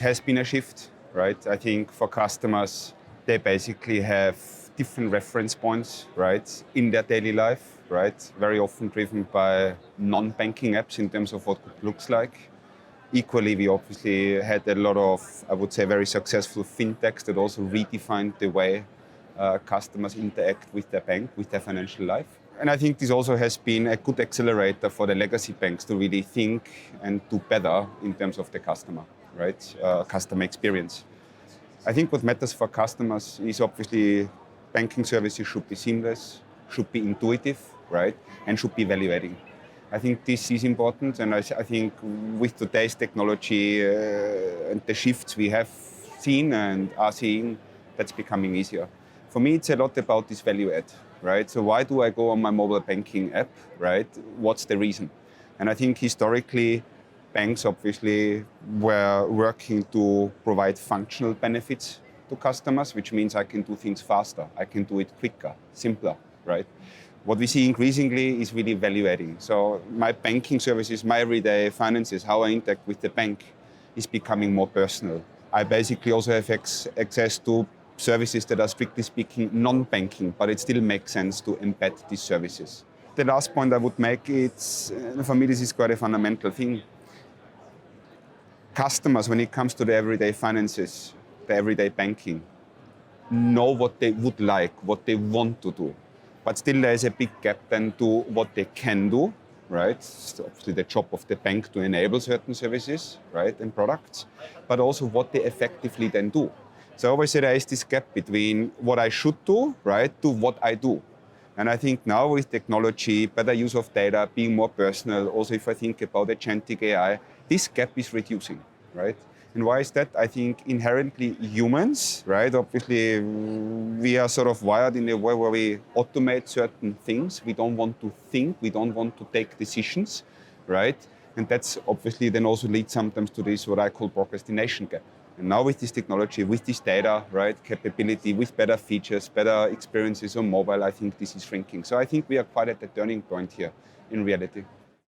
has been a shift, right? I think for customers, they basically have different reference points, right, in their daily life, right? Very often driven by non-banking apps in terms of what it looks like. Equally, we obviously had a lot of, I would say, very successful fintechs that also redefined the way customers interact with their bank, with their financial life. And I think this also has been a good accelerator for the legacy banks to really think and do better in terms of the customer, right? Customer experience. I think what matters for customers is obviously banking services should be seamless, should be intuitive, right? And should be value-adding. I think this is important, and I think with today's technology and the shifts we have seen and are seeing, that's becoming easier. For me, it's a lot about this value add, right? So why do I go on my mobile banking app, right? What's the reason? And I think historically, banks obviously were working to provide functional benefits to customers, which means I can do things faster, I can do it quicker, simpler, right? What we see increasingly is really value adding. So my banking services, my everyday finances, how I interact with the bank is becoming more personal. I basically also have access to services that are strictly speaking non-banking, but it still makes sense to embed these services. The last point I would make, it's, for me, this is quite a fundamental thing. Customers, when it comes to the everyday finances, the everyday banking, know what they would like, what they want to do. But still there is a big gap then to what they can do, right? It's obviously the job of the bank to enable certain services, right, and products, but also what they effectively then do. So I always say there is this gap between what I should do, right, to what I do. And I think now with technology, better use of data, being more personal, also if I think about Agentic AI, this gap is reducing, right? And why is that? I think inherently humans, right? Obviously, we are sort of wired in a way where we automate certain things. We don't want to think, we don't want to take decisions, right? And that's obviously then also leads sometimes to this, what I call procrastination gap. And now with this technology, with this data, right, capability, with better features, better experiences on mobile, I think this is shrinking. So I think we are quite at the turning point here in reality.